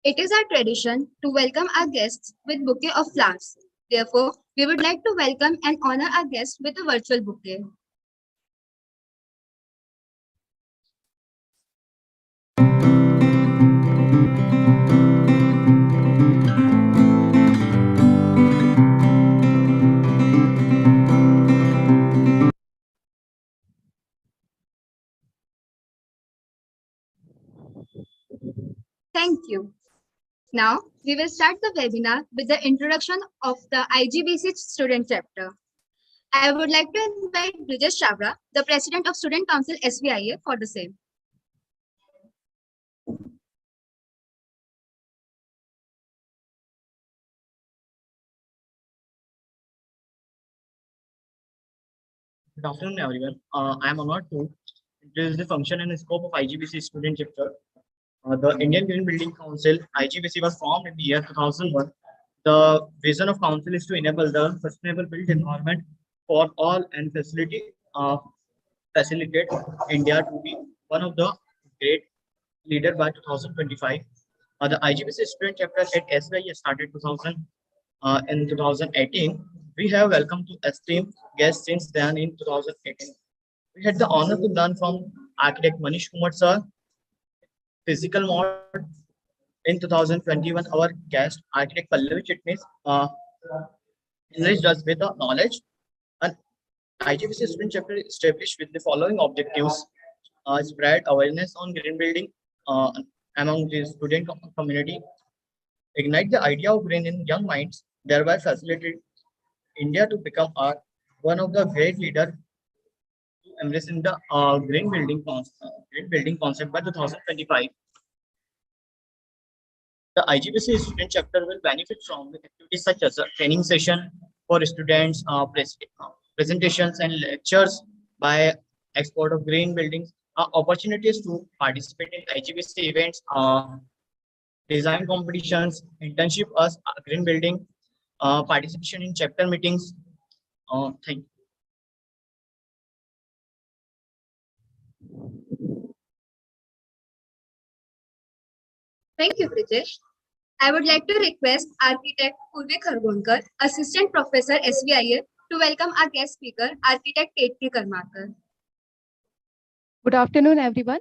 It is our tradition to welcome our guests with bouquet of flowers. Therefore, we would like to welcome and honor our guests with a virtual bouquet. Thank you. Now, we will start the webinar with the introduction of the IGBC student chapter. I would like to invite Brijesh Chavra, the President of Student Council SVIA, for the same. Good afternoon, everyone. I am honored to introduce the function and scope of IGBC student chapter. The Indian Green Building Council, IGBC, was formed in the year 2001. The vision of council is to enable the sustainable built environment for all and facilitate India to be one of the great leader by 2025. The IGBC student chapter at SVIA started in 2018. We have welcomed to esteemed guests since then in 2018. We had the honor to learn from architect Manish Kumar sir, physical mod. In 2021, our guest architect Pallavi Chitnis enriched us with the knowledge. And IGBC student chapter established with the following objectives: spread awareness on green building among the student community, ignite the idea of green in young minds, thereby facilitate India to become one of the great leaders embracing the green building concept by 2025. The IGBC student chapter will benefit from the activities such as a training session for students, presentations and lectures by expert of green buildings, opportunities to participate in IGBC events, design competitions, internship as green building, participation in chapter meetings. Thank you. Thank you, Brijesh. I would like to request Architect Purvi Khargonkar, Assistant Professor SVIA, to welcome our guest speaker, Architect Ketki Karmakar. Good afternoon, everyone.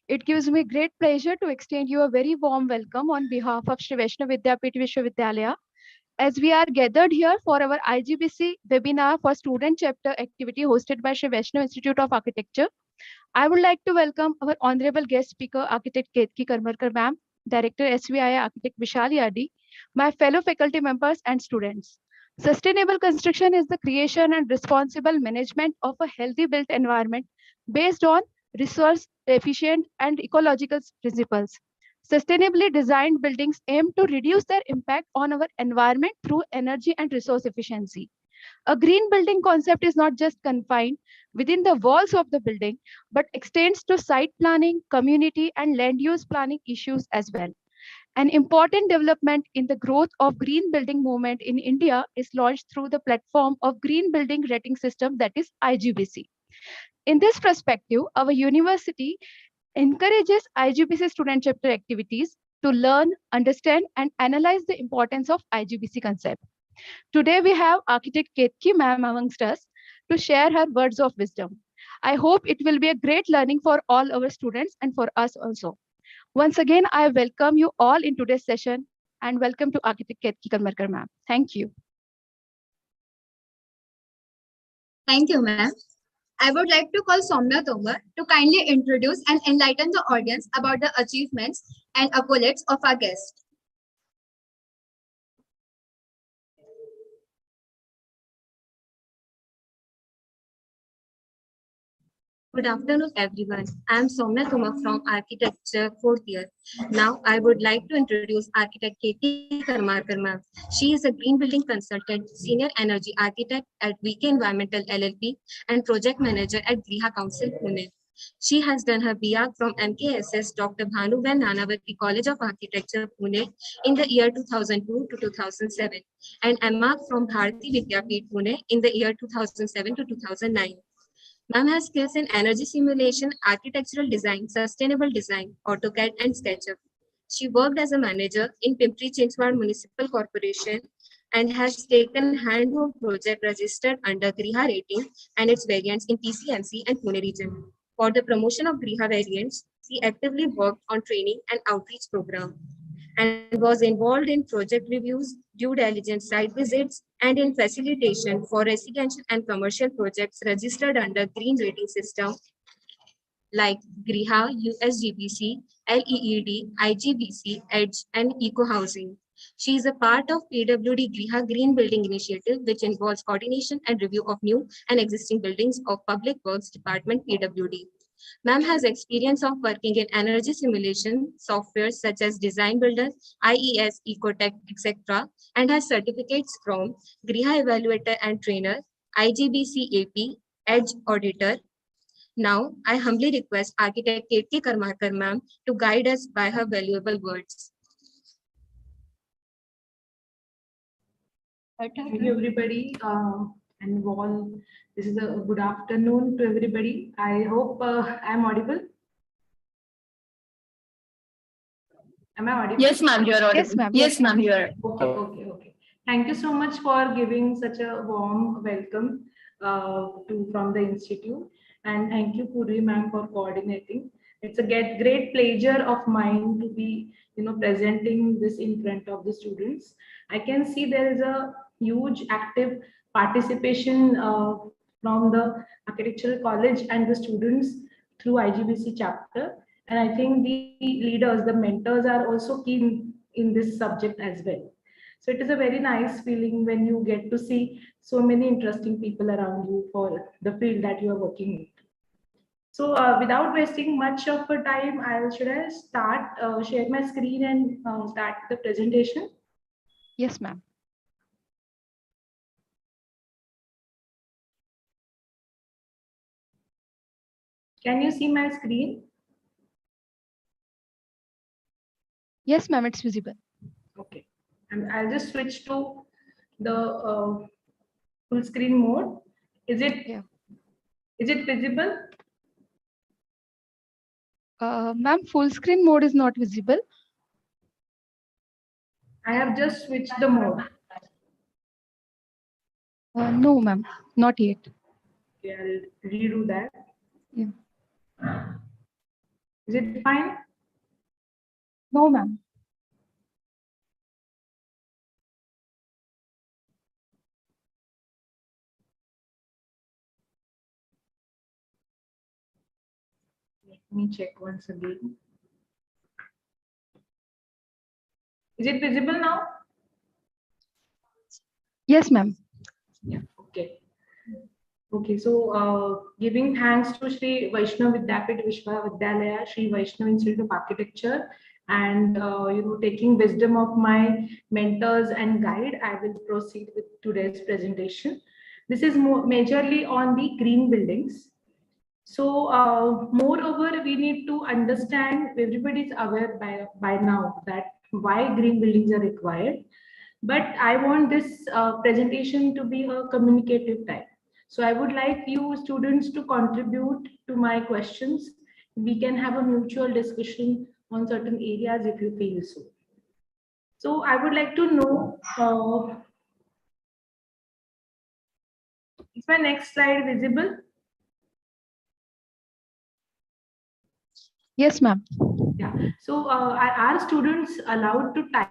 It gives me great pleasure to extend you a very warm welcome on behalf of Shri Vaishnav Vidyapith Vishwavidyalaya, as we are gathered here for our IGBC webinar for student chapter activity hosted by Shri Vaishnav Institute of Architecture. I would like to welcome our honorable guest speaker, Architect Ketki Karmakar ma'am, Director SVIA Architect Vishal Yadi, my fellow faculty members and students. Sustainable construction is the creation and responsible management of a healthy built environment based on resource efficient and ecological principles. Sustainably designed buildings aim to reduce their impact on our environment through energy and resource efficiency. A green building concept is not just confined within the walls of the building, but extends to site planning, community, and land use planning issues as well. An important development in the growth of green building movement in India is launched through the platform of Green Building Rating System, that is IGBC. In this perspective, our university encourages IGBC student chapter activities to learn, understand, and analyze the importance of IGBC concept. Today, we have Architect Ketki ma'am amongst us to share her words of wisdom. I hope it will be a great learning for all our students and for us also. Once again, I welcome you all in today's session and welcome to Architect Ketki Karmakar ma'am. Thank you. Thank you, ma'am. I would like to call Somna Tomar to kindly introduce and enlighten the audience about the achievements and accolades of our guest. Good afternoon, everyone. I am Somna Tomar from Architecture 4th year. Now, I would like to introduce Architect Ketki Karmakar ma'am. She is a green building consultant, senior energy architect at VK Environmental LLP, and project manager at Griha Council, Pune. She has done her BA from MKSS Dr. Bhanu Ben Nanavati College of Architecture, Pune in the year 2002 to 2007 and MA from Bharati Vidyapith, Pune in the year 2007 to 2009. Ma'am has skills in energy simulation, architectural design, sustainable design, AutoCAD, and SketchUp. She worked as a manager in Pimpri Chinchwad Municipal Corporation and has taken hand-home project registered under Griha rating and its variants in PCMC and Pune region. For the promotion of Griha variants, she actively worked on training and outreach program and was involved in project reviews, due diligence site visits, and in facilitation for residential and commercial projects registered under green rating system like Griha, USGBC, LEED, IGBC, EDGE, and Eco Housing. She is a part of PWD Griha Green Building Initiative, which involves coordination and review of new and existing buildings of Public Works Department PWD. Ma'am has experience of working in energy simulation software such as Design Builder, IES, Ecotech, etc., and has certificates from Griha Evaluator and Trainer, IGBC AP, EDGE Auditor. Now, I humbly request Architect K.T. Karmakar ma'am to guide us by her valuable words. Thank you, everybody. And all, this is a good afternoon to everybody. I hope I'm audible. Am I audible? Yes, ma'am, you are audible. Yes, ma'am. Yes, ma'am, you are. Okay. Thank you so much for giving such a warm welcome from the institute, and thank you, Puri ma'am, for coordinating. It's a great pleasure of mine to be, presenting this in front of the students. I can see there is a huge active participation from the architectural college and the students through IGBC chapter, and I think the leaders, the mentors, are also keen in this subject as well. So it is a very nice feeling when you get to see so many interesting people around you for the field that you are working in. So without wasting much of a time, should I start, share my screen and start the presentation? Yes, ma'am. Can you see my screen? Yes, ma'am, it's visible. Okay. And I'll just switch to the full screen mode. Is it visible? Ma'am, full screen mode is not visible. I have just switched the mode. No, ma'am, not yet. Okay, I'll redo that. Yeah. Is it fine? No, ma'am. Let me check once again. Is it visible now? Yes, ma'am. Yeah. Okay. Okay. So, giving thanks to Sri Vaishnav Vidyapit Vishwavidyalaya, Sri Vaishnav Institute of Architecture, and taking wisdom of my mentors and guide, I will proceed with today's presentation. This is majorly on the green buildings. So, moreover, we need to understand, everybody is aware by now that why green buildings are required. But I want this presentation to be a communicative type. So I would like you students to contribute to my questions. We can have a mutual discussion on certain areas if you feel so. So I would like to know, is my next slide visible? Yes, ma'am. Yeah. So are students allowed to type?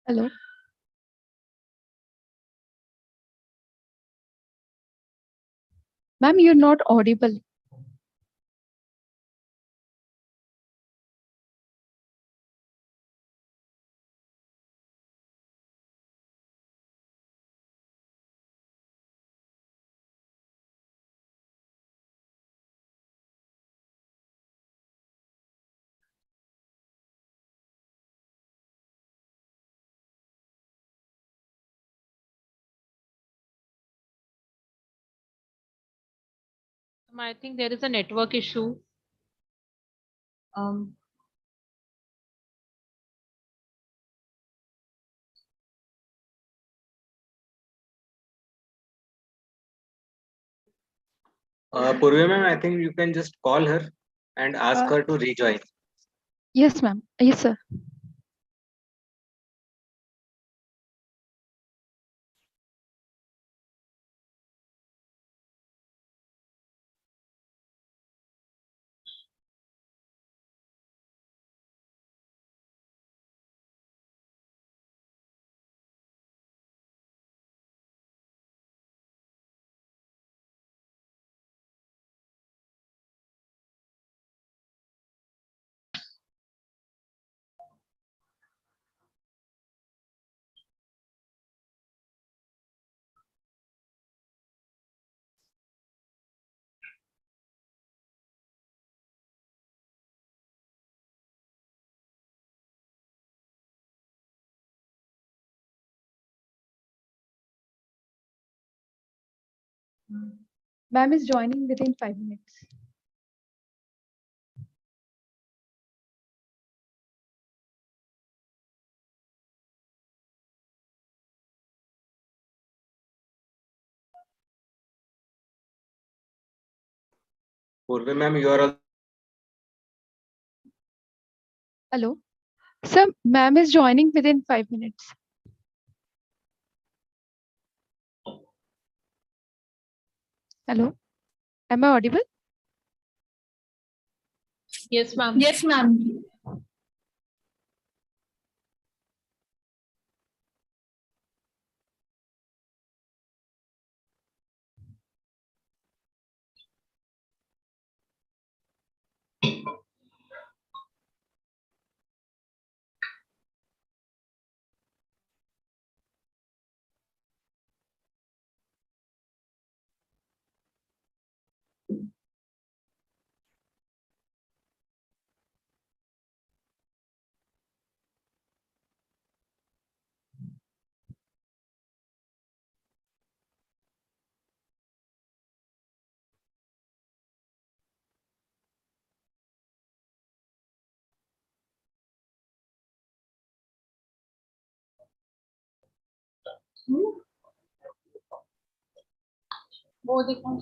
Hello. Ma'am, you're not audible. I think there is a network issue. Um, Purvi ma'am, I think you can just call her and ask Uh, her to rejoin. yes, ma'am. Yes, sir. Ma'am is joining within 5 minutes. Purvi ma'am, you are Hello. Sir, ma'am is joining within 5 minutes. Hello. Am I audible? Yes, ma'am. Yes, ma'am. वो देखो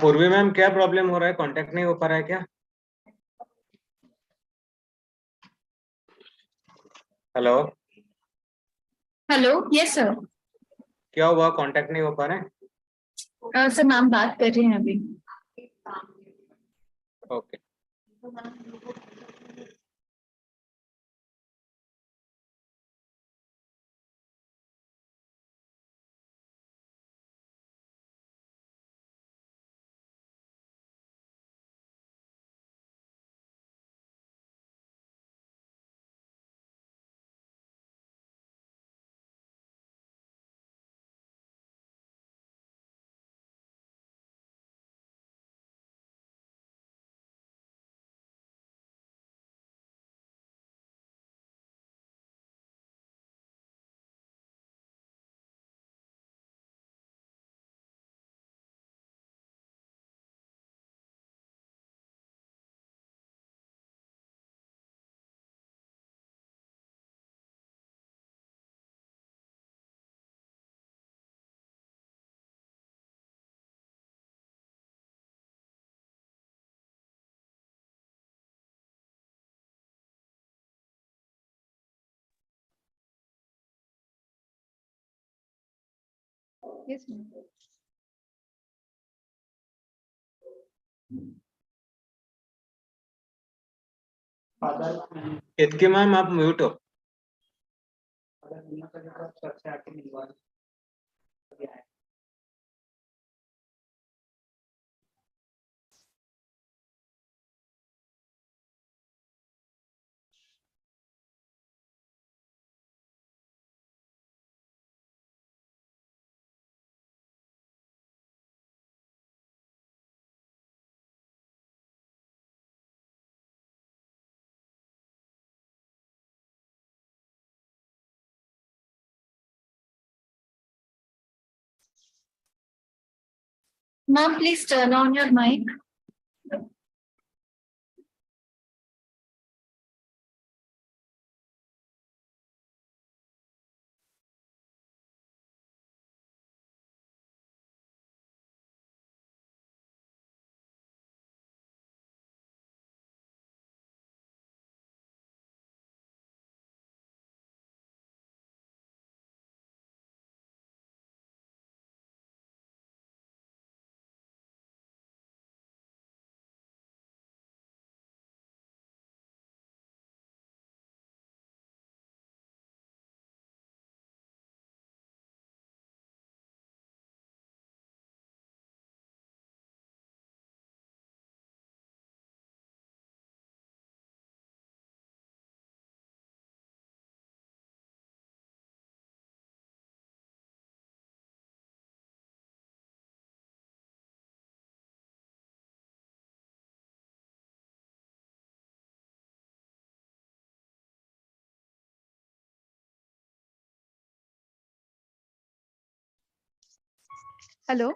पूर्वी ma'am क्या problem हो रहा है? Contact नहीं हो पा रहा है क्या? Hello, hello, yes sir. क्या हुआ? कांटेक्ट नहीं हो पा रहे हैं? सर मैम बात कर रहे हैं अभी। ओके। Yes, ma'am. केतकी मैम आप म्यूट हो. Ma'am, please turn on your mic. Hello.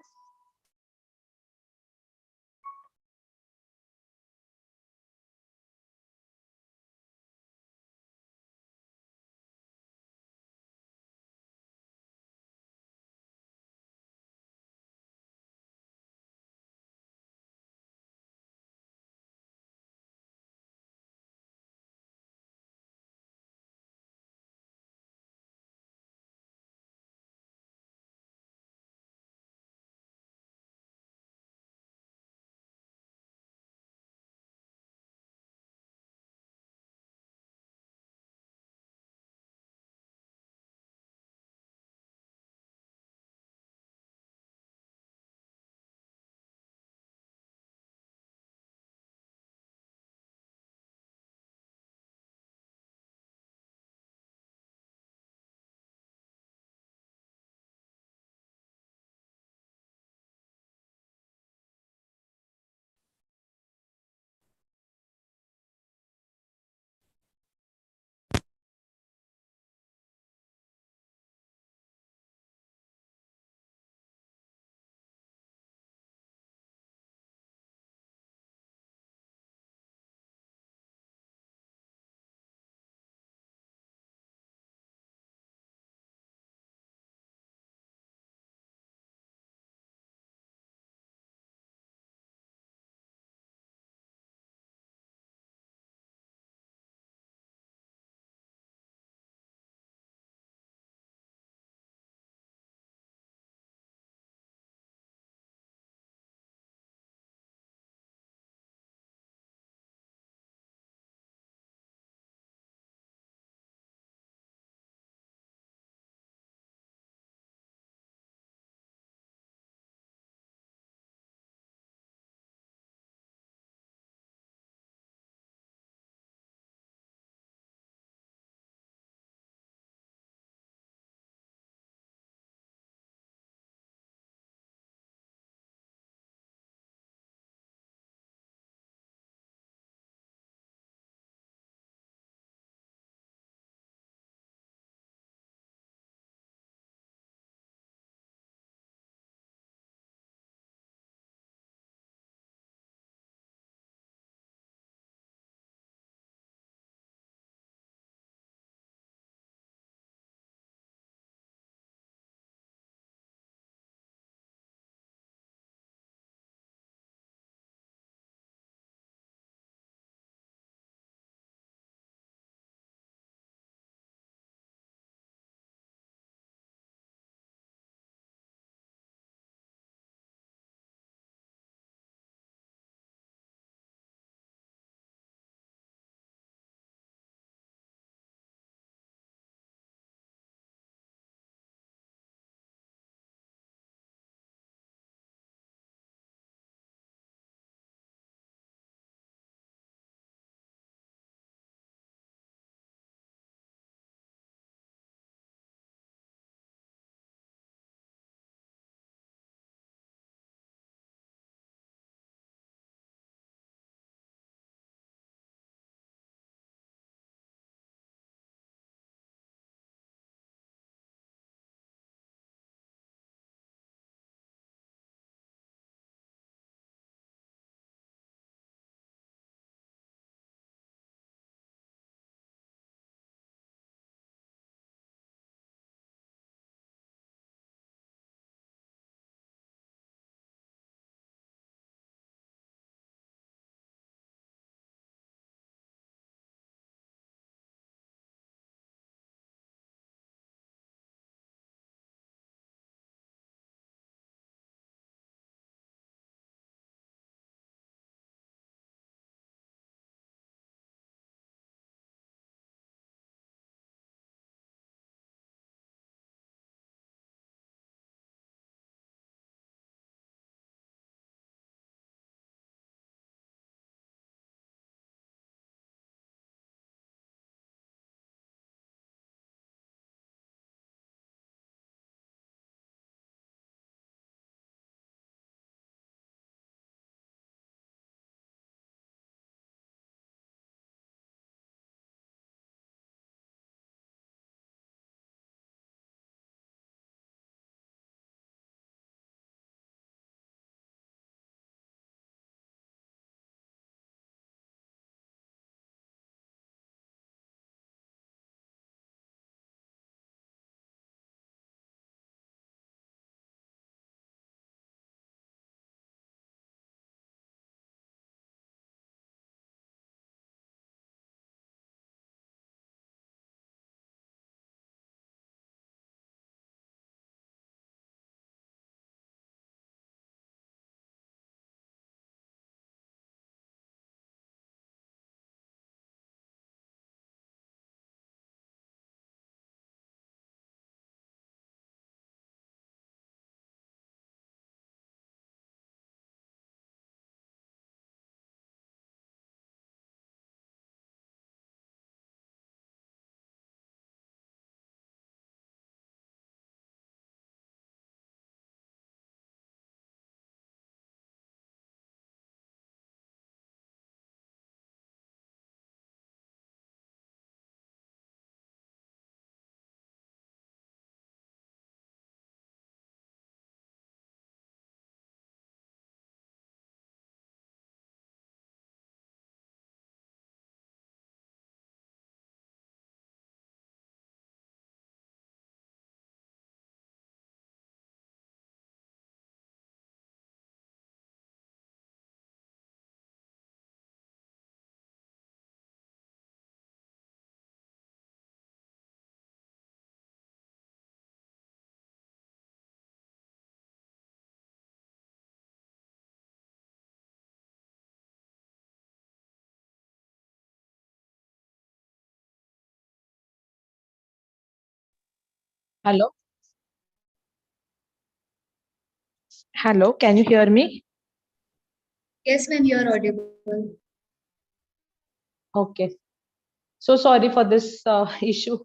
Hello. Hello, can you hear me? Yes, ma'am, you are audible. Okay. So sorry for this issue.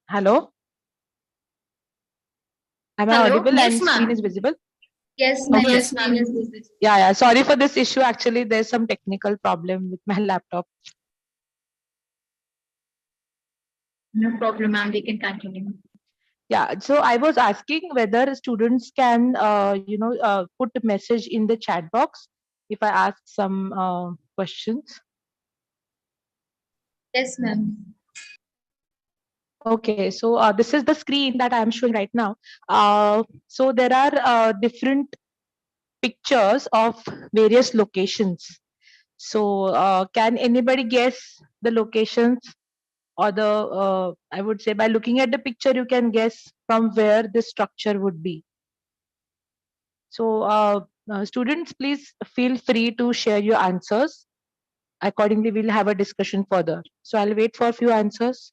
Hello. Am I Hello? audible Yes, and screen ma'am. is visible? Yes, ma'am. Okay. Your Yes, screen is ma'am. visible. Yeah. Sorry for this issue. Actually, there's some technical problem with my laptop. No problem, ma'am. We can continue. Yeah. So I was asking whether students can, put a message in the chat box if I ask some questions. Yes, ma'am. Okay. So this is the screen that I am showing right now. So there are different pictures of various locations. So, can anybody guess the locations or I would say by looking at the picture, you can guess from where this structure would be. So, students, please feel free to share your answers. Accordingly, we'll have a discussion further. So, I'll wait for a few answers.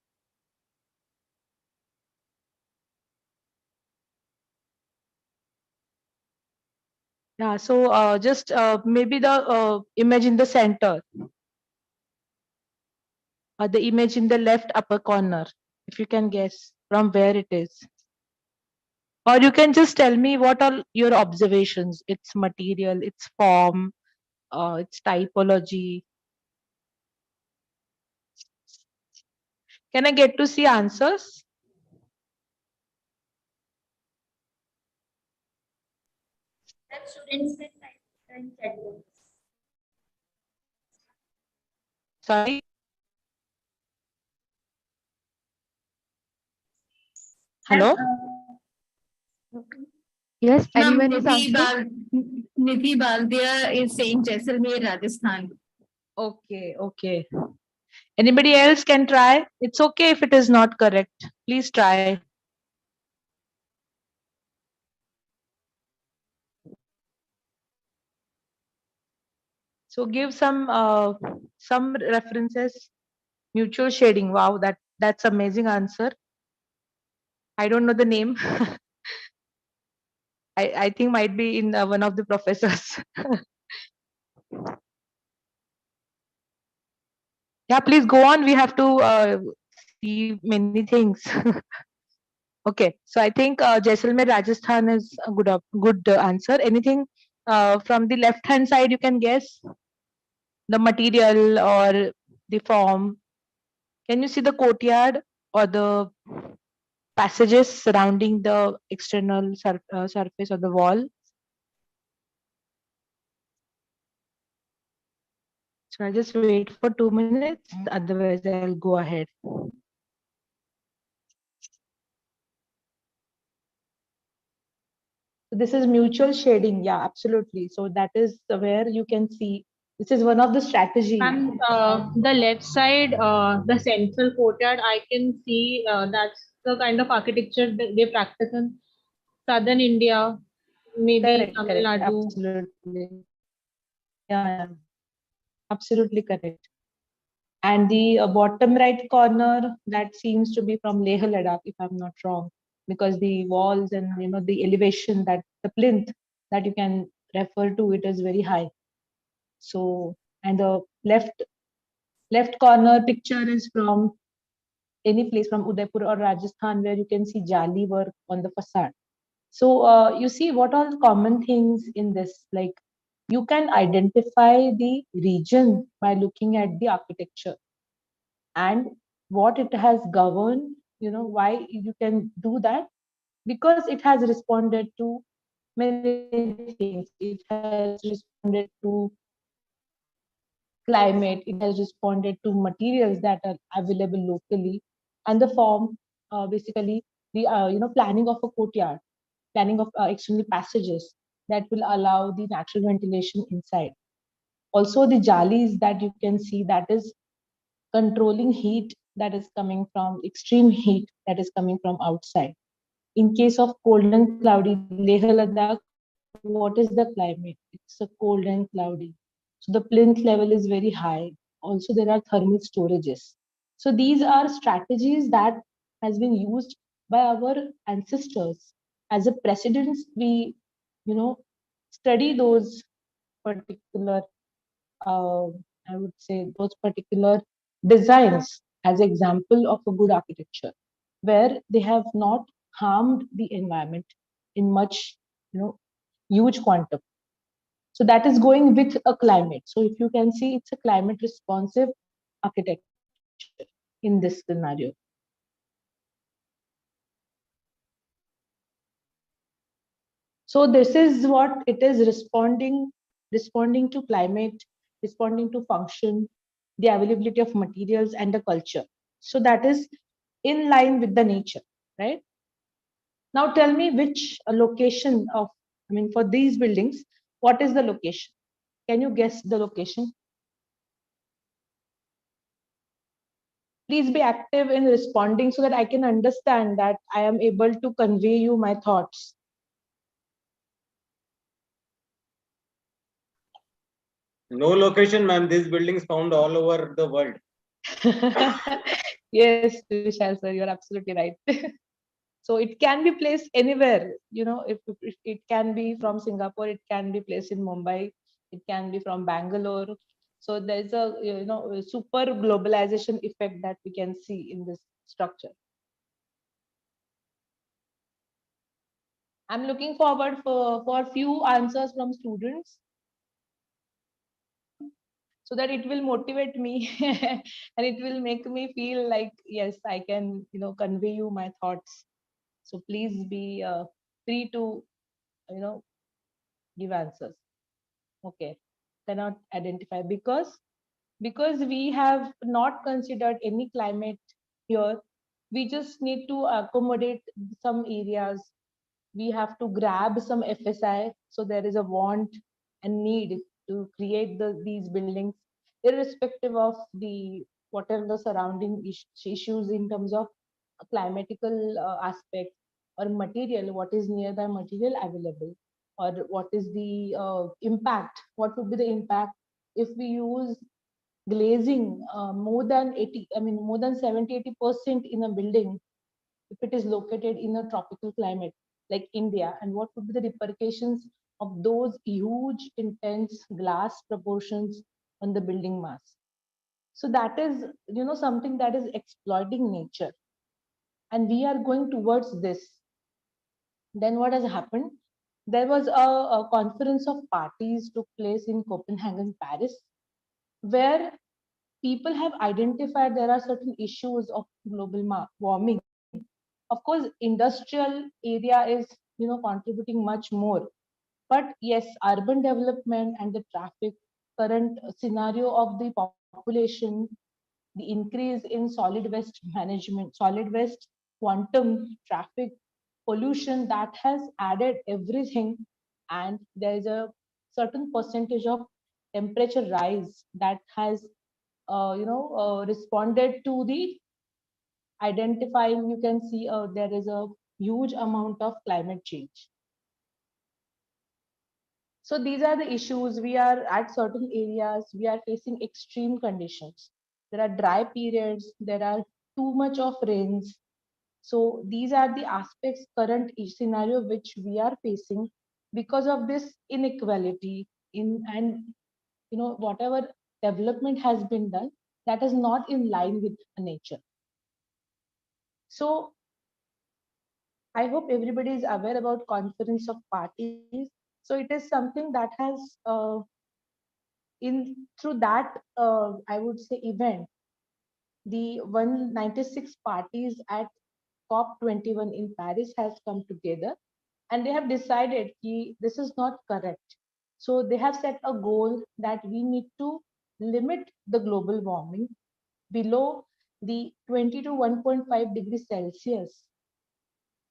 Yeah, so just maybe the image in the center or the image in the left upper corner, if you can guess from where it is. Or you can just tell me what are your observations, its material, its form, its typology. Can I get to see answers? That students can type in chat box. Sorry. Ma'am, Hello. Yes, ma'am, anyone is answering? Nidhi Baldia is saying Jaisalmer, Rajasthan. Okay. Okay. Anybody else can try? It's okay if it is not correct. Please try. So give some references. Mutual shading. Wow, that's amazing answer. I don't know the name. I think might be in one of the professors. Yeah, please go on. We have to see many things. Okay, so I think Jaisalmer, Rajasthan is a good answer. Anything from the left hand side you can guess the material or the form. Can you see the courtyard or the passages surrounding the external surface of the wall? So I'll just wait for 2 minutes. Otherwise, I'll go ahead. So this is mutual shading. Yeah, absolutely. So that is where you can see. This is one of the strategy. And the left side, the central courtyard, I can see that's the kind of architecture that they practice in southern India, maybe Correct, Tamil correct. Nadu. Absolutely. Yeah, absolutely correct. And the bottom right corner, that seems to be from Leh Ladakh, if I'm not wrong, because the walls and the elevation, that the plinth that you can refer to, it is very high. So, and the left corner picture is from any place from Udaipur or Rajasthan, where you can see jali work on the facade. So you see what all common things in this, like you can identify the region by looking at the architecture and what it has governed, why you can do that, because it has responded to many things. It has responded to climate, it has responded to materials that are available locally, and the form, basically the planning of a courtyard, planning of external passages that will allow the natural ventilation inside. Also the jalis that you can see, that is controlling heat that is coming from extreme heat that is coming from outside. In case of cold and cloudy Leh Ladakh, what is the climate? It's a cold and cloudy. So the plinth level is very high. Also, there are thermal storages. So these are strategies that has been used by our ancestors. As a precedence, we, study those particular, I would say, those particular designs as example of a good architecture, where they have not harmed the environment in much, huge quantum. So that is going with a climate. So if you can see, it's a climate responsive architecture in this scenario. So this is what it is, responding to climate, responding to function, the availability of materials and the culture. So that is in line with the nature, right? Now tell me which location of, I mean, for these buildings, what is the location? Can you guess the location? Please be active in responding so that I can understand that I am able to convey you my thoughts. No location, ma'am. These buildings found all over the world. Yes, Vishal sir, you're absolutely right. So it can be placed anywhere, if it can be from Singapore, it can be placed in Mumbai, it can be from Bangalore. So there's a, a super globalization effect that we can see in this structure. I'm looking forward for few answers from students so that it will motivate me and it will make me feel like, yes, I can, convey you my thoughts. So please be free to, you know, give answers. Okay, cannot identify because we have not considered any climate here. We just need to accommodate some areas. We have to grab some FSI. So there is a want and need to create these buildings, irrespective of the what are the surrounding issues in terms of climatical aspect or material, what is nearby material available, or what is the impact, what would be the impact if we use glazing more than 80, I mean more than 70-80% in a building if it is located in a tropical climate like India, and what would be the repercussions of those huge intense glass proportions on the building mass. So that is, something that is exploiting nature, and we are going towards this. Then what has happened? There was a conference of parties took place in Copenhagen, Paris, where people have identified there are certain issues of global warming. Of course, industrial area is, contributing much more. But yes, urban development and the traffic, current scenario of the population, the increase in solid waste management, solid waste, quantum, traffic, pollution, that has added everything. And there is a certain percentage of temperature rise that has, responded to the identifying. You can see there is a huge amount of climate change. So these are the issues. We are at certain areas, we are facing extreme conditions. There are dry periods, there are too much of rains. So these are the aspects, current scenario which we are facing because of this inequality in, and whatever development has been done, that is not in line with nature. So I hope everybody is aware about conference of parties. So it is something that has in through that I would say event, the 196 parties at COP21 in Paris has come together, and they have decided that this is not correct. So they have set a goal that we need to limit the global warming below the 20 to 1.5 degrees Celsius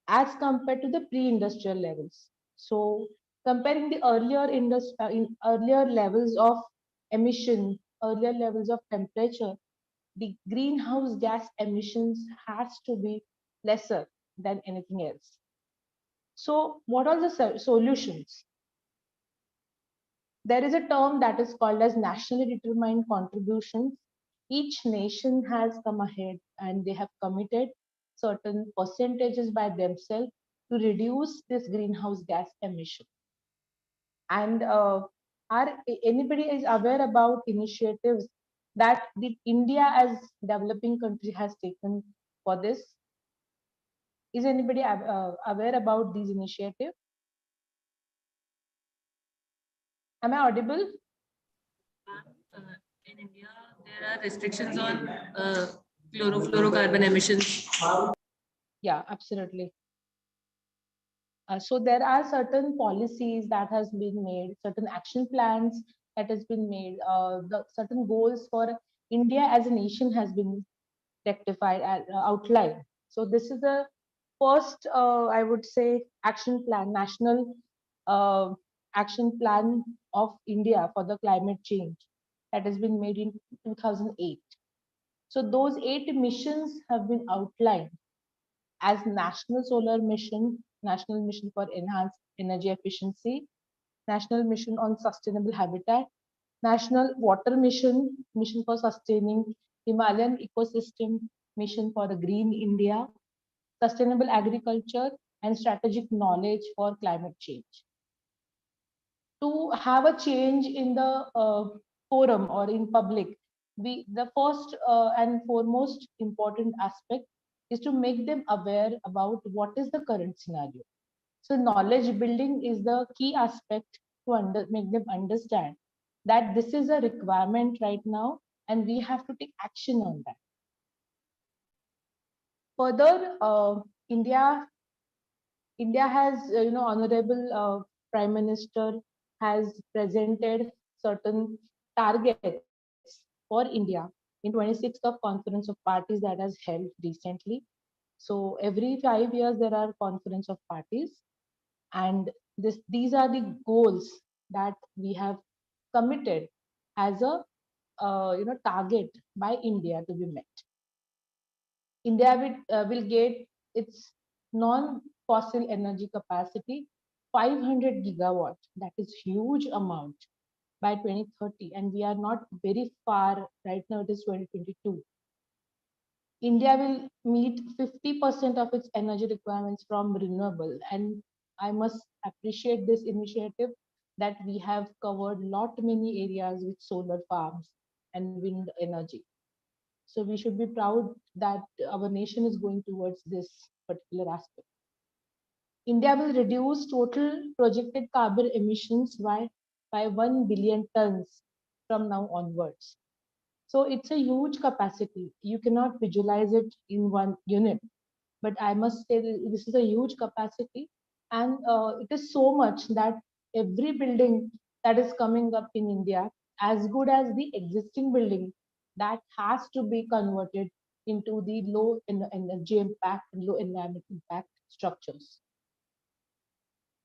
as compared to the pre-industrial levels. So comparing the earlier levels of emission, earlier levels of temperature, the greenhouse gas emissions has to be lesser than anything else. So what are the solutions? There is a term that is called as nationally determined contributions. each nation has come ahead and they have committed certain percentages by themselves to reduce this greenhouse gas emission. And are anybody is aware about initiatives that the India as developing country has taken for this? Is anybody aware about these initiatives? Am I audible? Uh, in India, there are restrictions on chlorofluorocarbon emissions. Yeah, absolutely. So there are certain policies that has been made, certain action plans that has been made, the certain goals for India as a nation has been rectified and outlined. So this is the first, I would say, action plan, national uh, action plan of India for the climate change that has been made in 2008. So those 8 missions have been outlined as National Solar Mission, National Mission for Enhanced Energy Efficiency, National Mission on Sustainable Habitat, National Water Mission, Mission for Sustaining Himalayan Ecosystem, Mission for a Green India, Sustainable Agriculture, and Strategic Knowledge for Climate Change. To have a change in the forum or in public, the first and foremost important aspect is to make them aware about what is the current scenario. So knowledge building is the key aspect to make them understand that this is a requirement right now and we have to take action on that. Further, India has, Honorable Prime Minister has presented certain targets for India in 26th of Conference of Parties that has held recently. So every 5 years there are conference of parties, and these are the goals that we have committed as a target by India to be met. India will get its non-fossil energy capacity 500 gigawatt. That is huge amount by 2030, and we are not very far right now. It is 2022. India will meet 50% of its energy requirements from renewable, and I must appreciate this initiative that we have covered lot many areas with solar farms and wind energy. So we should be proud that our nation is going towards this particular aspect. India will reduce total projected carbon emissions by 1 billion tons from now onwards. So it's a huge capacity. You cannot visualize it in one unit, but I must say that this is a huge capacity, and it is so much that every building that is coming up in India, as good as the existing building, that has to be converted into the low energy impact, low environment impact structures.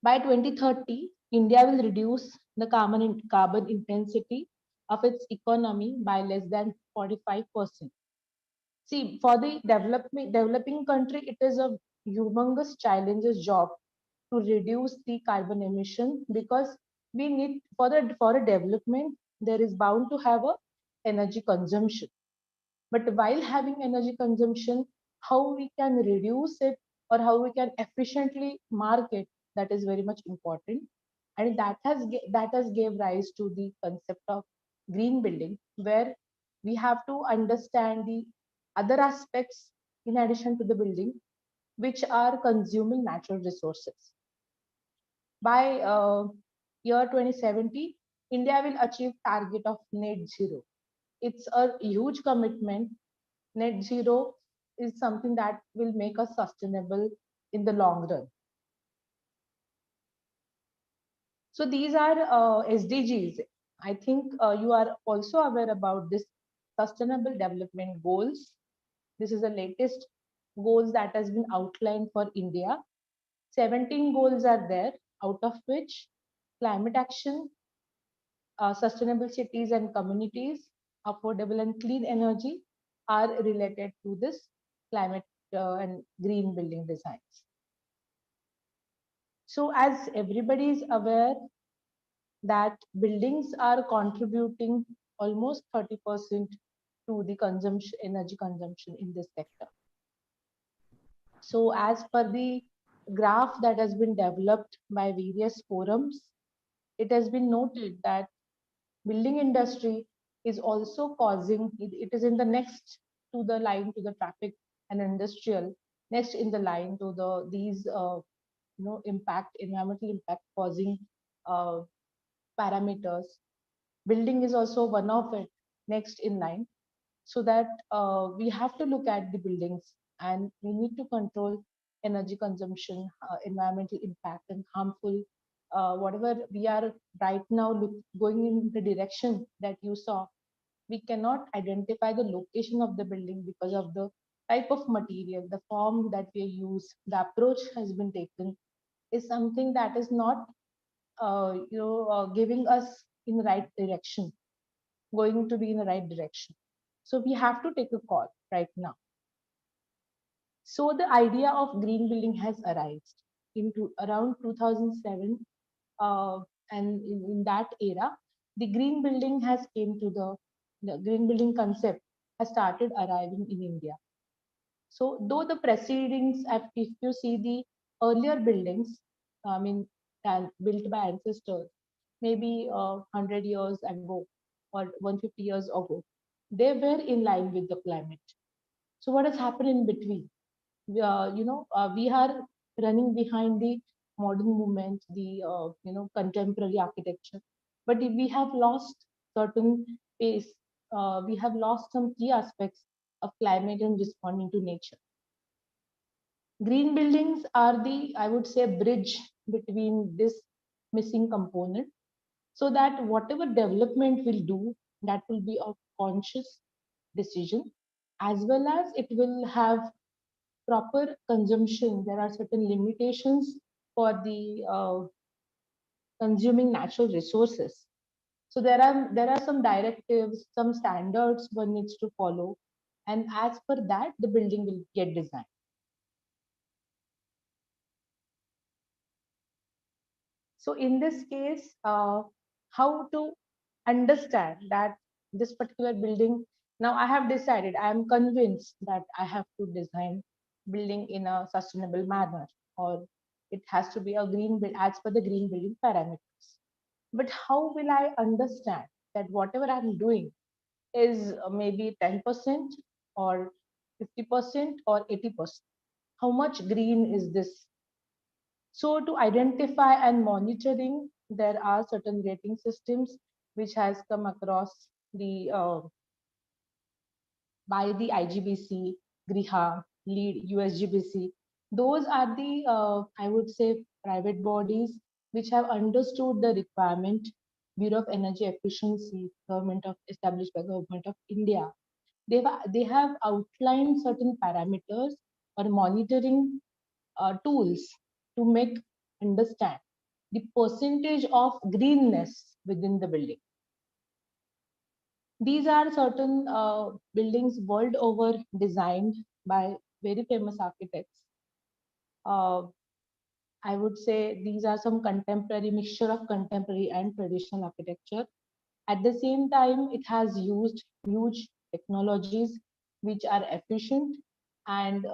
By 2030, India will reduce the carbon intensity of its economy by less than 45%. See, for the developing country, it is a humongous challenges job to reduce the carbon emission, because we need for a development there is bound to have a energy consumption. But while having energy consumption, how we can reduce it or how we can efficiently market, that is very much important, and that has gave rise to the concept of green building, where we have to understand the other aspects in addition to the building, which are consuming natural resources. By year 2070, India will achieve target of net zero. It's a huge commitment. Net zero is something that will make us sustainable in the long run. So these are SDGs. I think you are also aware about this Sustainable Development Goals. This is the latest goals that has been outlined for India. 17 goals are there, out of which climate action, sustainable cities and communities, affordable and clean energy are related to this climate and green building designs. So as everybody is aware that buildings are contributing almost 30% to the consumption, energy consumption in this sector. So as per the graph that has been developed by various forums, it has been noted that building industry is also causing, it is in the next to the line to the traffic and industrial, next in the line to the these impact, environmental impact causing uh, parameters. Building is also one of it, next in line. So that we have to look at the buildings and we need to control energy consumption, environmental impact, and harmful whatever we are right now going in the direction that you saw. We cannot identify the location of the building because of the type of material, the form that we use, the approach has been taken is something that is not giving us in the right direction, going to be in the right direction. So we have to take a call right now. So the idea of green building has arisen into around 2007, and in that era, the green building has came to the green building concept has started arriving in India. So though the proceedings, if you see the earlier buildings, I mean, built by ancestors, maybe 100 years ago or 150 years ago, they were in line with the climate. So what has happened in between? We are running behind the modern movement, the contemporary architecture, but if we have lost certain pace. We have lost some key aspects of climate and responding to nature. Green buildings are the, I would say, bridge between this missing component, so that whatever development will do, that will be a conscious decision, as well as it will have proper consumption. There are certain limitations for the consuming natural resources. So there are some directives, some standards one needs to follow, and as per that, the building will get designed. So in this case, how to understand that this particular building, now I have decided, I am convinced that I have to design building in a sustainable manner, or it has to be a green build as per the green building parameters. But how will I understand that whatever I'm doing is maybe 10% or 50% or 80%? How much green is this? So to identify and monitoring, there are certain rating systems which has come across the by the IGBC, GRIHA, LEED, USGBC. Those are the I would say private bodies which have understood the requirement. Bureau of Energy Efficiency, government of established by Government of India. They have outlined certain parameters or monitoring tools to make understand the percentage of greenness within the building. These are certain buildings world over designed by very famous architects. Uh, I would say these are some contemporary mixture of contemporary and traditional architecture. At the same time, it has used huge technologies which are efficient and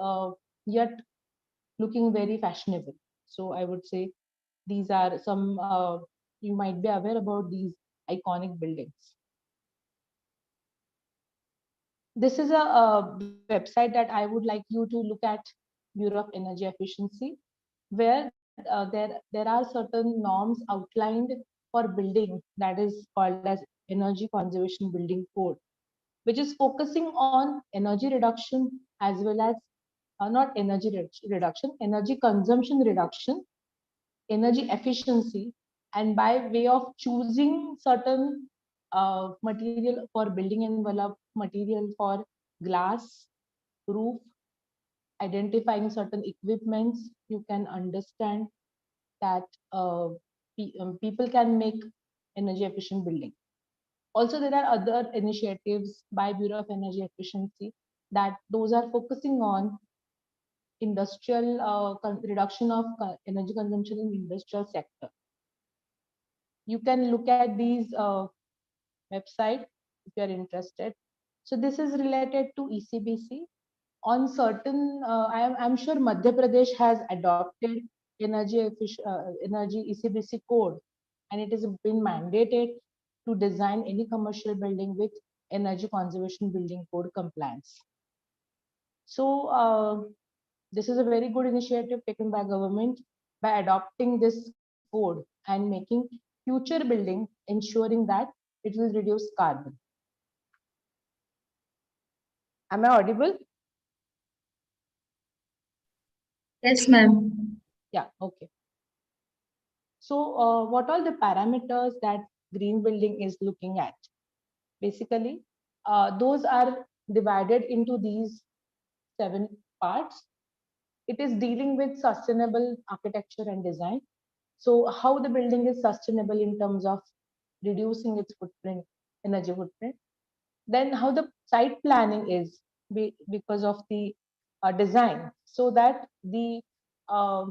yet looking very fashionable. So I would say these are some, you might be aware about these iconic buildings. This is a website that I would like you to look at, Bureau of Energy Efficiency, where there are certain norms outlined for building that is called as Energy Conservation Building Code, which is focusing on energy reduction as well as not energy reduction, energy consumption reduction, energy efficiency, and by way of choosing certain material for building envelope, material for glass, roof, identifying certain equipments, you can understand that people can make energy efficient building. Also, there are other initiatives by Bureau of Energy Efficiency that those are focusing on industrial reduction of energy consumption in industrial sector. You can look at these website if you are interested. So this is related to ECBC. On certain, I'm sure Madhya Pradesh has adopted energy ECBC code, and it has been mandated to design any commercial building with energy conservation building code compliance. So this is a very good initiative taken by government by adopting this code and making future building, ensuring that it will reduce carbon. Am I audible? Yes, ma'am. Yeah, okay. So what are the parameters that green building is looking at? Basically, those are divided into these 7 parts. It is dealing with sustainable architecture and design. So how the building is sustainable in terms of reducing its footprint, energy footprint. Then how the site planning is because of the design, so that the uh,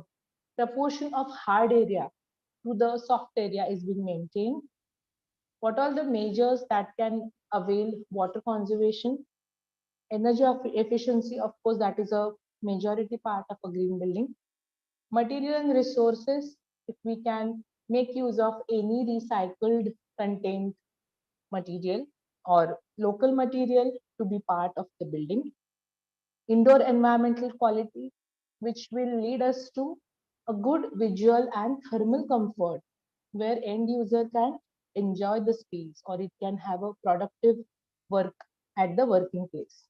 proportion of hard area to the soft area is being maintained. What are the measures that can avail water conservation, energy efficiency? Of course, that is a majority part of a green building. Material and resources, if we can make use of any recycled content material or local material to be part of the building. Indoor environmental quality, which will lead us to a good visual and thermal comfort where end user can enjoy the space or it can have a productive work at the working place.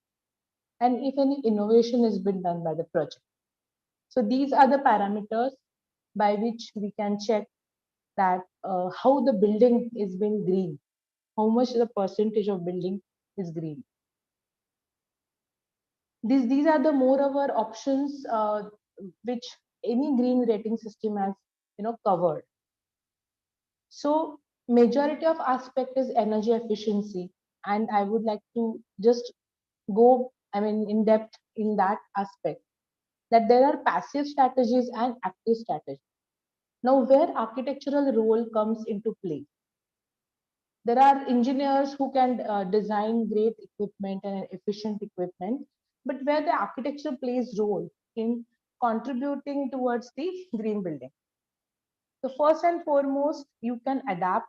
And if any innovation has been done by the project. So these are the parameters by which we can check that how the building is being green, how much the percentage of building is green. These are the moreover options which any green rating system has covered. So majority of aspect is energy efficiency, and I would like to just go in depth in that aspect, that there are passive strategies and active strategies. Now where architectural role comes into play, there are engineers who can design great equipment and efficient equipment, but where the architecture plays role in contributing towards the green building. So first and foremost, you can adapt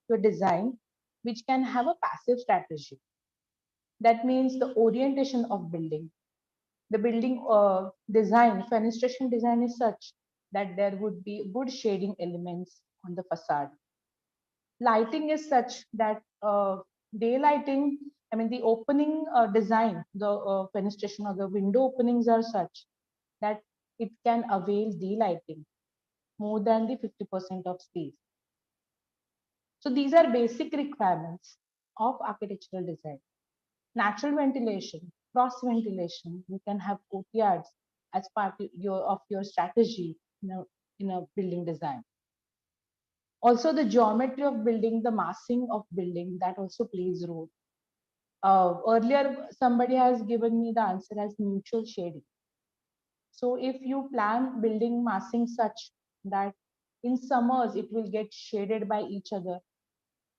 your design, which can have a passive strategy. That means the orientation of building. The building design, fenestration design is such that there would be good shading elements on the facade. Lighting is such that daylighting, the opening design, the fenestration or the window openings are such that it can avail daylighting more than the 50% of space. So these are basic requirements of architectural design. Natural ventilation, cross ventilation, you can have courtyards as part of your strategy in a building design. Also the geometry of building, the massing of building, that also plays a role. Earlier somebody has given me the answer as mutual shading. So if you plan building massing such that in summers it will get shaded by each other,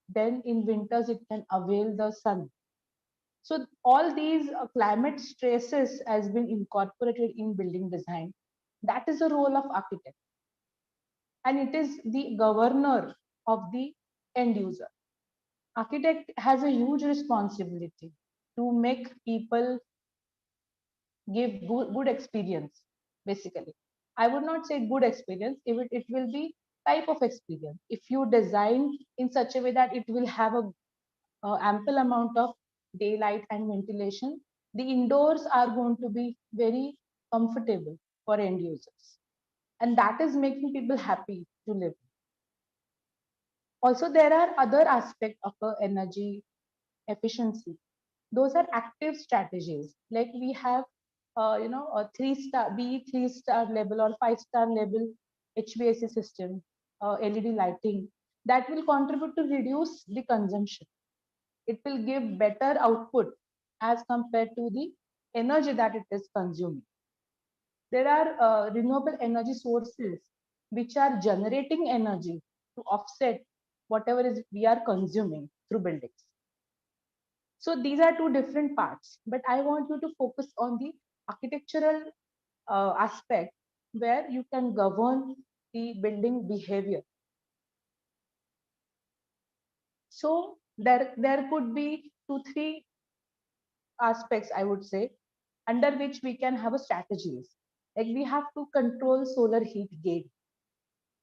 then in winters it can avail the sun. So all these climate stresses has been incorporated in building design. That is the role of architect, and it is the governor of the end user. Architect has a huge responsibility to make people give good experience. Basically, I would not say good experience, it will be type of experience. If you design in such a way that it will have a ample amount of daylight and ventilation, the indoors are going to be very comfortable for end users, and that is making people happy to live. Also there are other aspects of energy efficiency. Those are active strategies, like we have a 3-star, be 3-star level or 5-star level HVAC system, LED lighting, that will contribute to reduce the consumption. It will give better output as compared to the energy that it is consuming. There are renewable energy sources which are generating energy to offset whatever is we are consuming through buildings. So these are two different parts, but I want you to focus on the architectural aspect where you can govern the building behavior. So there could be 2 3 aspects, I would say, under which we can have a strategies. Like we have to control solar heat gain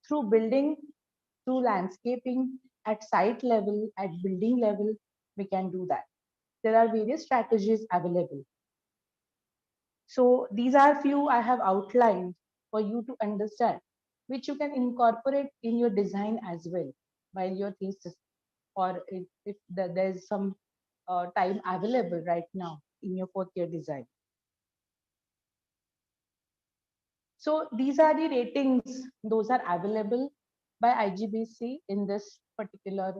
through building, through landscaping, at site level, at building level, we can do that. There are various strategies available. So these are few I have outlined for you to understand, which you can incorporate in your design as well while your thesis, or if there's some time available right now in your 4th year design. So these are the ratings, those are available by IGBC in this particular,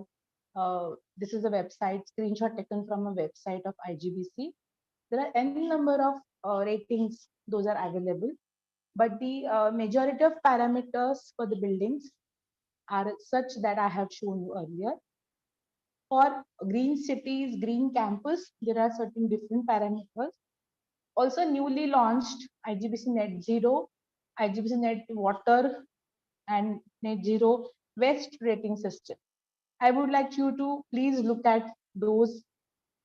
this is a website, screenshot taken from a website of IGBC. There are any number of ratings, those are available, but the majority of parameters for the buildings are such that I have shown you earlier. For green cities, green campus, there are certain different parameters. Also newly launched IGBC Net Zero, IGBC Net Water, and Net Zero Waste rating system. I would like you to please look at those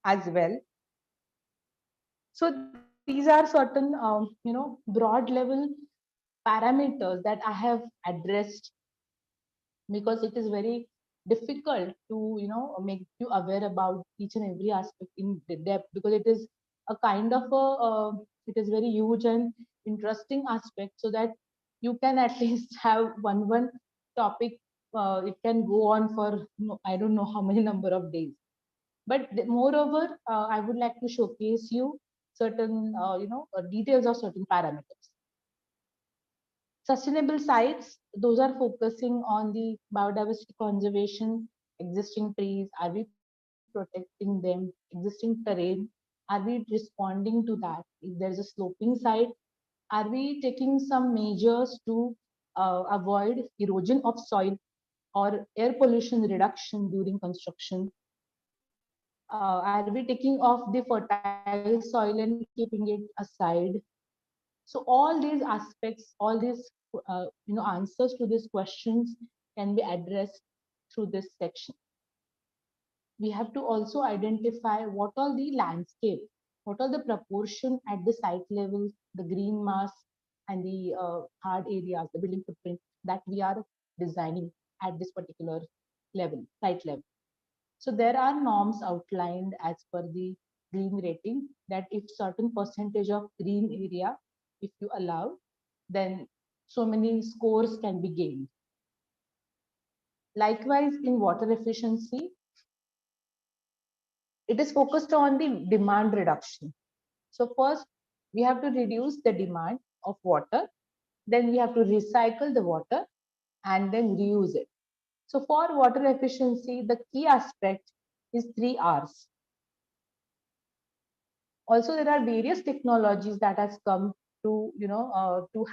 as well. So these are certain, broad level parameters that I have addressed, because it is very difficult to make you aware about each and every aspect in depth, because it is a kind of a it is very huge and interesting aspect, so that you can at least have one topic. It can go on for I don't know how many number of days, but moreover, I would like to showcase you certain details of certain parameters. Sustainable sites, those are focusing on the biodiversity conservation, existing trees, are we protecting them, existing terrain, are we responding to that? If there's a sloping site, are we taking some measures to avoid erosion of soil or air pollution reduction during construction? Are we taking off the fertile soil and keeping it aside? So all these aspects, all these answers to these questions can be addressed through this section. We have to also identify what all the landscape, what are the proportion at the site level, the green mass and the hard areas, the building footprint that we are designing at this particular level, site level. So there are norms outlined as per the green rating, that if certain percentage of green area, if you allow, then so many scores can be gained. Likewise, in water efficiency, it is focused on the demand reduction. So first, we have to reduce the demand of water, then we have to recycle the water and then reuse it. So for water efficiency, the key aspect is 3 R's. Also, there are various technologies that has come to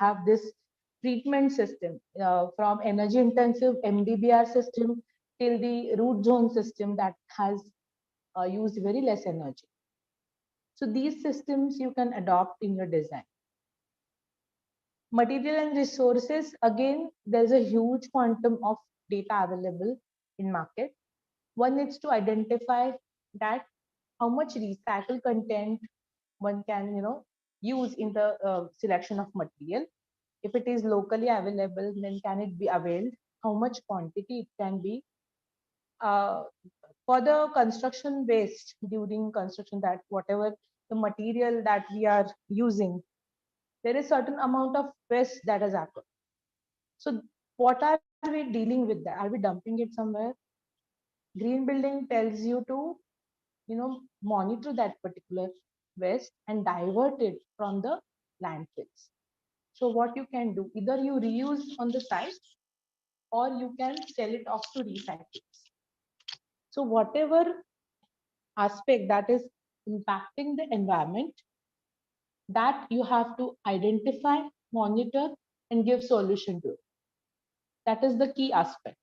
have this treatment system, from energy intensive MDBR system till the root zone system that has used very less energy. So these systems you can adopt in your design. Material and resources, again, there's a huge quantum of data available in market. One needs to identify that how much recycled content one can use in the selection of material. If it is locally available, then can it be availed? How much quantity it can be? For the construction waste during construction, that whatever the material that we are using, there is certain amount of waste that has occurred. So what are we dealing with that? Are we dumping it somewhere? Green building tells you to monitor that particular waste and divert it from the landfills. So what you can do, either you reuse on the site or you can sell it off to recyclers. So whatever aspect that is impacting the environment, that you have to identify, monitor, and give solution to it. That is the key aspect.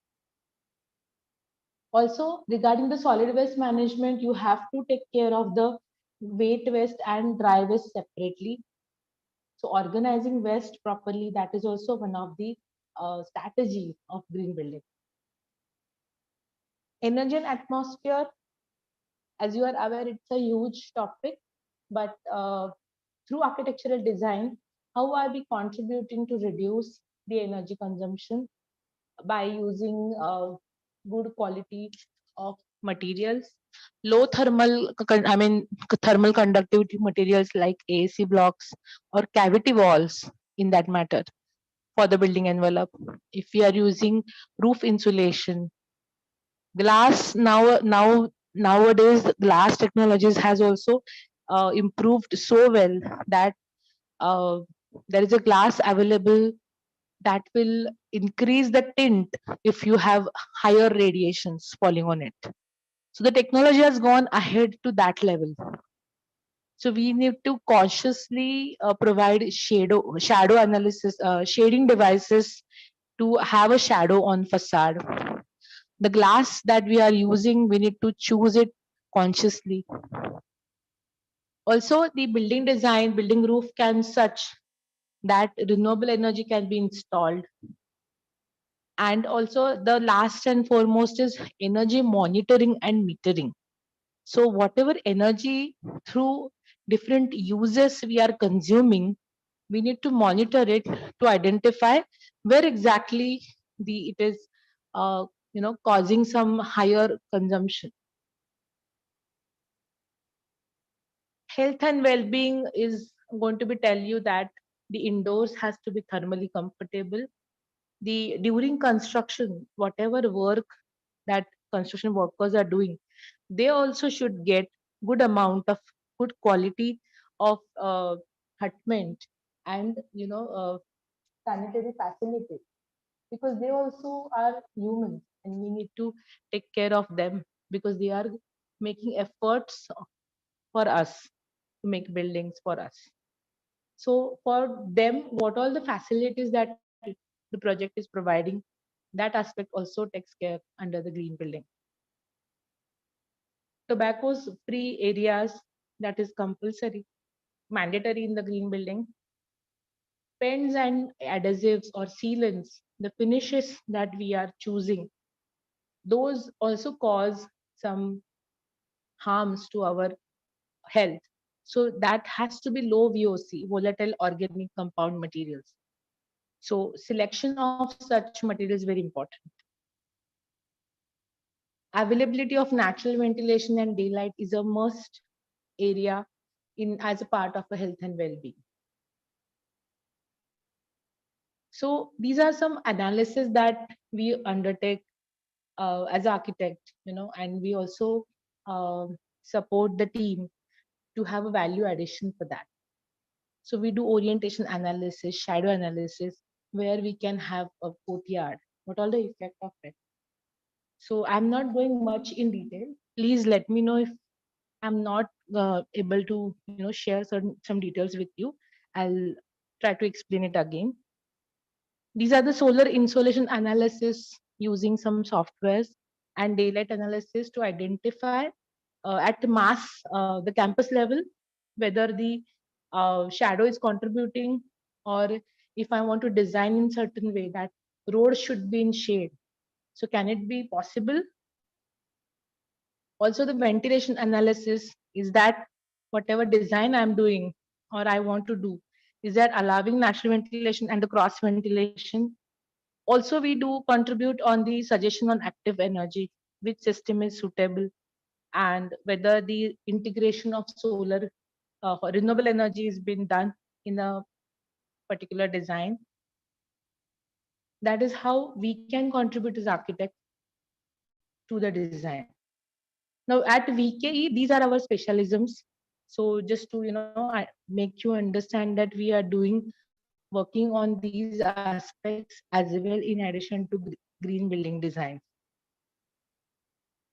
Also, regarding the solid waste management, you have to take care of the wet waste and dry waste separately. So organizing waste properly, that is also one of the strategy of green building. Energy and atmosphere, as you are aware, it's a huge topic, but through architectural design, how are we contributing to reduce the energy consumption by using good quality of materials, low thermal, thermal conductivity materials like AC blocks or cavity walls in that matter for the building envelope. If we are using roof insulation, glass nowadays glass technologies has also improved so well that uh, there is a glass available that will increase the tint if you have higher radiations falling on it. So the technology has gone ahead to that level. So we need to consciously provide shadow analysis, shading devices to have a shadow on facade. The glass that we are using, we need to choose it consciously. Also, the building design, building roof can such that renewable energy can be installed. And also the last and foremost is energy monitoring and metering. So whatever energy through different uses we are consuming, we need to monitor it to identify where exactly it is causing some higher consumption. Health and well-being is going to be tell you that the indoors has to be thermally comfortable. The during construction, whatever work that construction workers are doing, they also should get good amount of good quality of hutment and sanitary facilities, because they also are humans and we need to take care of them because they are making efforts for us to make buildings for us. So for them, what all the facilities that the project is providing, that aspect also takes care under the green building. Tobacco's free areas, that is compulsory, mandatory in the green building. Pens and adhesives or sealants, the finishes that we are choosing, those also cause some harms to our health. So that has to be low VOC, volatile organic compound materials. So selection of such materials is very important. Availability of natural ventilation and daylight is a must area in as a part of a health and well-being. So these are some analysis that we undertake as architect, and we also uh, support the team to have a value addition for that. So we do orientation analysis, shadow analysis, where we can have a courtyard, what all the effect of it. So I'm not going much in detail. Please let me know if I'm not able to, share some details with you. I'll try to explain it again. These are the solar insolation analysis using some softwares and daylight analysis to identify at the campus level, whether the shadow is contributing, or if I want to design in certain way that road should be in shade. So can it be possible? Also the ventilation analysis, is that whatever design I'm doing or I want to do, is that allowing natural ventilation and the cross ventilation. Also we do contribute on the suggestion on active energy, which system is suitable, and whether the integration of solar renewable energy has been done in a particular design. That is how we can contribute as architect to the design. Now at VKE, these are our specialisms. So just to make you understand that we are working on these aspects as well in addition to green building design.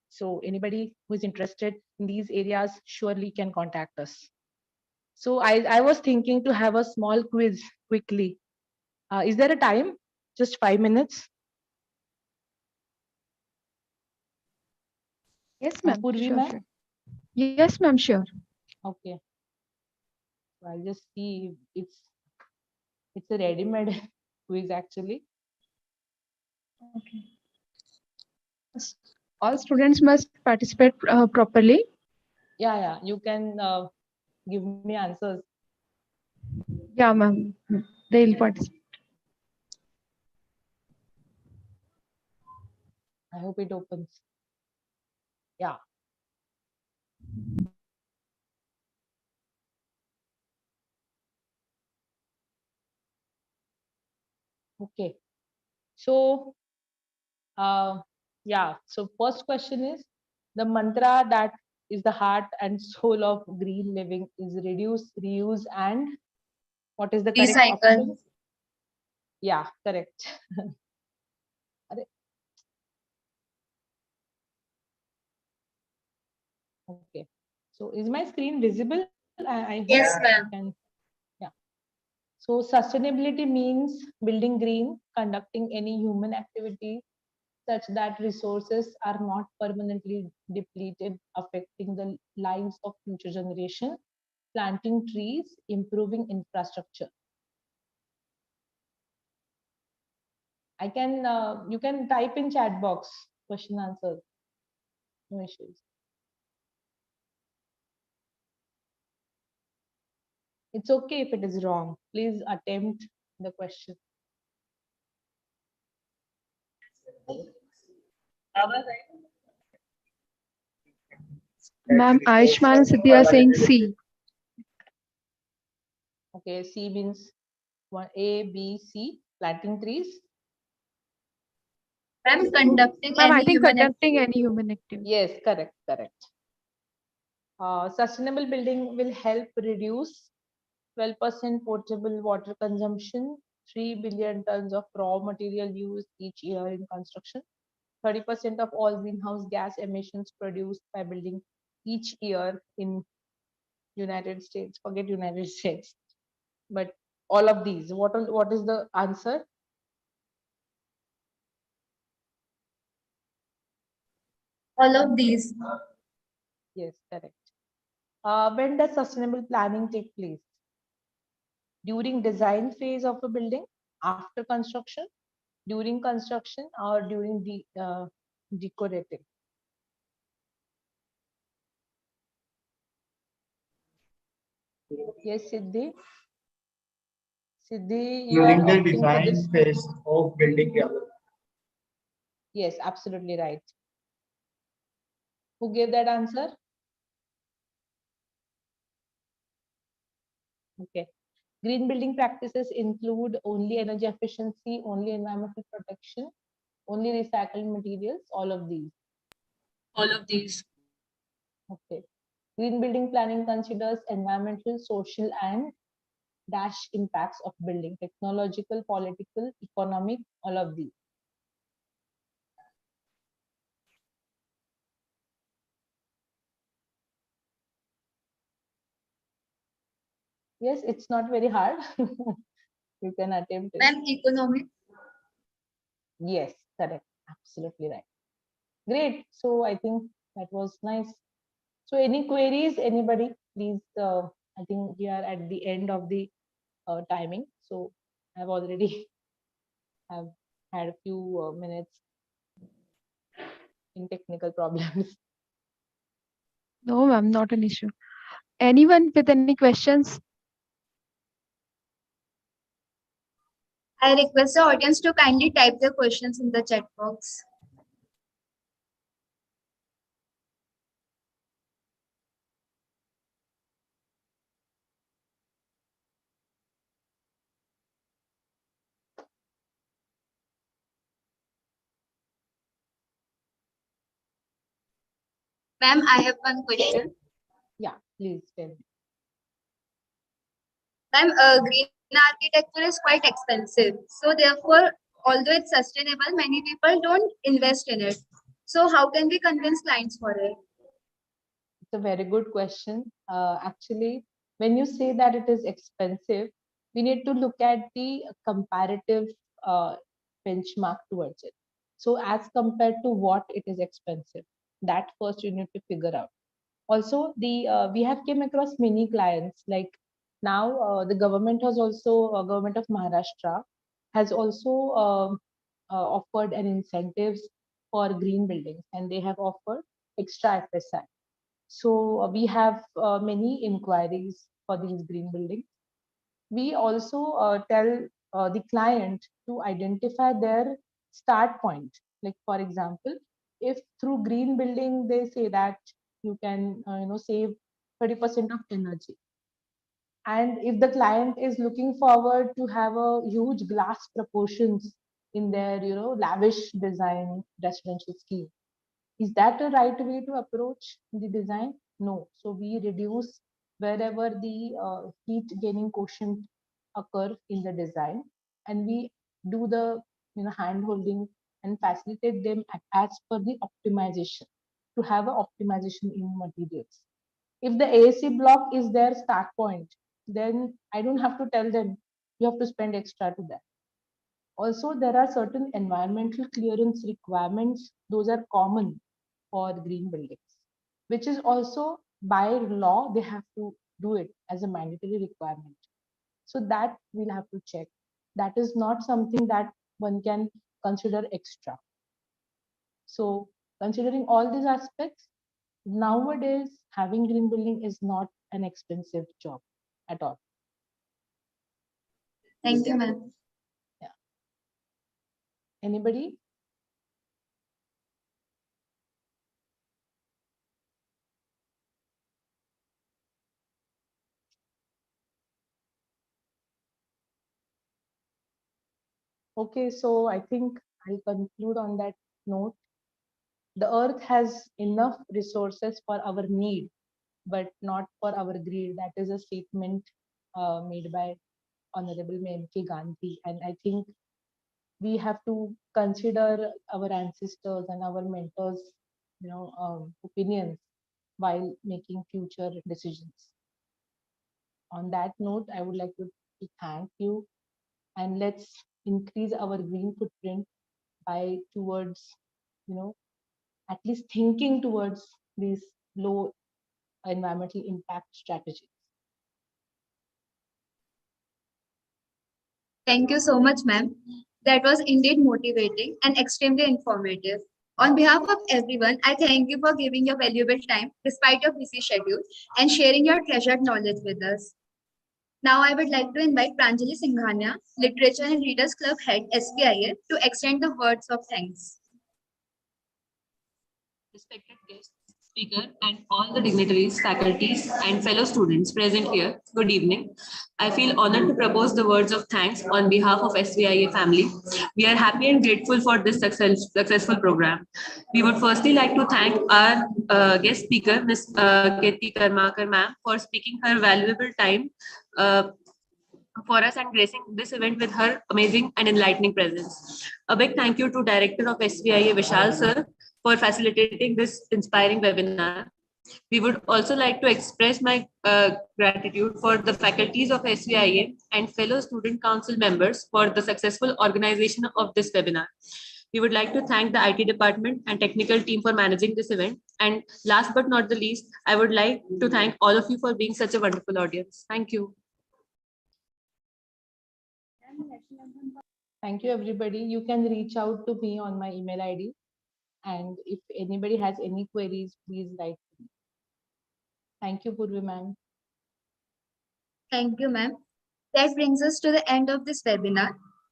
So anybody who is interested in these areas surely can contact us. So I was thinking to have a small quiz quickly. Is there a time? Just 5 minutes? Yes, ma'am. Purvi Sure, ma'am? sure. Yes, ma'am. Sure. Okay. So I'll just see if it's a ready-made quiz actually. Okay. All students must participate properly. Yeah, you can give me answers. Yeah, ma'am. They'll participate. I hope it opens. Yeah. Okay. So so first question is the mantra that is the heart and soul of green living is reduce, reuse, and what is the correct Recycle. option? Yeah, correct. Arre, okay. So is my screen visible? I hope Yes, you ma'am. can. Yeah. So sustainability means building green, conducting any human activity such that resources are not permanently depleted, affecting the lives of future generations, planting trees, improving infrastructure. You can type in chat box question answer. No issues. It's okay if it is wrong. Please attempt the question. Ma'am, Ayushman and Siddhi are saying C. Okay, C means one A, B, C, planting trees. Ma'am, conducting Ma'am, I any think human conducting activity. any human activity. Yes, correct. Sustainable building will help reduce 12% portable water consumption, 3 billion tons of raw material used each year in construction, 30% of all greenhouse gas emissions produced by building each year in United States. Forget United States, but all of these. What is the answer? All of these. Yes, correct. When does sustainable planning take place? During design phase of a building, after construction, during construction, or during the decorating? Yes, Siddhi. Siddhi, you are During the opting for this. design phase of building development. Yes, absolutely right. Who gave that answer? Okay. Green building practices include only energy efficiency, only environmental protection, only recycled materials, all of these. All of these. Okay. Green building planning considers environmental, social, and dash impacts of building, technological, political, economic, all of these. Yes, it's not very hard. You can attempt it. Ma'am, economic. Yes, correct. Absolutely right. Great. So I think that was nice. So any queries, anybody, please, I think we are at the end of the timing. So I've already have had a few minutes in technical problems. No, ma'am, not an issue. Anyone with any questions? I request the audience to kindly type their questions in the chat box. Ma'am, I have one question. Yeah, please tell me. Ma'am, green architecture is quite expensive. So therefore, although it's sustainable, many people don't invest in it. So how can we convince clients for it? It's a very good question. Actually, when you say that it is expensive, we need to look at the comparative uh, benchmark towards it. So, as compared to what it is expensive. That first you need to figure out. Also, we have came across many clients, like now the government has also, government of Maharashtra has also offered an incentives for green buildings, and they have offered extra FSI. So we have many inquiries for these green buildings. We also tell the client to identify their start point. Like for example, if through green building they say that you can save 30% of energy, and if the client is looking forward to have a huge glass proportions in their lavish design residential scheme, is that a right way to approach the design? No. So we reduce wherever the heat gaining quotient occur in the design, and we do the hand holding and facilitate them as per the optimization, to have a optimization in materials. If the AAC block is their start point, then I don't have to tell them you have to spend extra to that. Also, there are certain environmental clearance requirements. Those are common for green buildings, which is also by law, they have to do it as a mandatory requirement. So that we'll have to check. That is not something that one can consider extra. So considering all these aspects, nowadays having green building is not an expensive job at all. Thank you, ma'am. Yeah. Anybody? Okay, so I think I'll conclude on that note. The earth has enough resources for our need, but not for our greed. That is a statement made by Honorable M.K. Gandhi. And I think we have to consider our ancestors and our mentors, opinions while making future decisions. On that note, I would like to thank you, and let's increase our green footprint by towards, at least thinking towards these low environmental impact strategies. Thank you so much, ma'am. That was indeed motivating and extremely informative. On behalf of everyone, I thank you for giving your valuable time despite your busy schedule and sharing your treasured knowledge with us. Now I would like to invite Pranjali Singhania, Literature and Readers Club Head, SPIA, to extend the words of thanks. Respected guest speaker and all the dignitaries, faculties, and fellow students present here, good evening. I feel honored to propose the words of thanks on behalf of SVIA family. We are happy and grateful for this successful program. We would firstly like to thank our guest speaker, Ms. Kirti Karmakar ma'am, for speaking her valuable time for us and gracing this event with her amazing and enlightening presence. A big thank you to Director of SVIA, Vishal sir, for facilitating this inspiring webinar. We would also like to express my gratitude for the faculties of SVIA and fellow student council members for the successful organization of this webinar. We would like to thank the IT department and technical team for managing this event. And last but not the least, I would like to thank all of you for being such a wonderful audience. Thank you. Thank you, everybody. You can reach out to me on my email ID. And if anybody has any queries, please write to me. Thank you, Purvi ma'am. Thank you, ma'am. That brings us to the end of this webinar.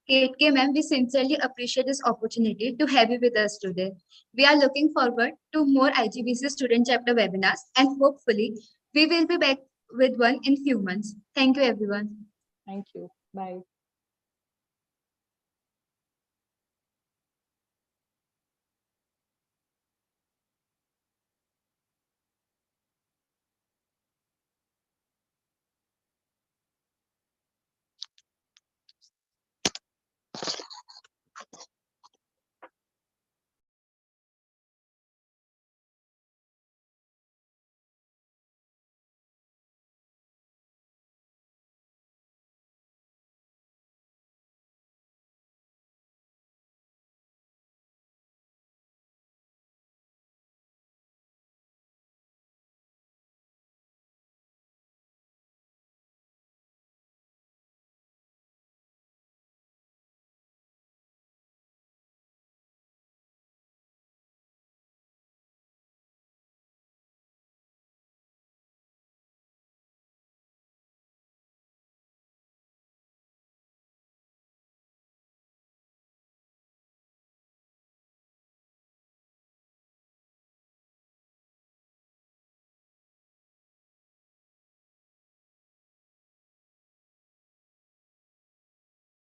KTK ma'am, we sincerely appreciate this opportunity to have you with us today. We are looking forward to more IGBC student chapter webinars, and hopefully we will be back with one in few months. Thank you, everyone. Thank you. Bye.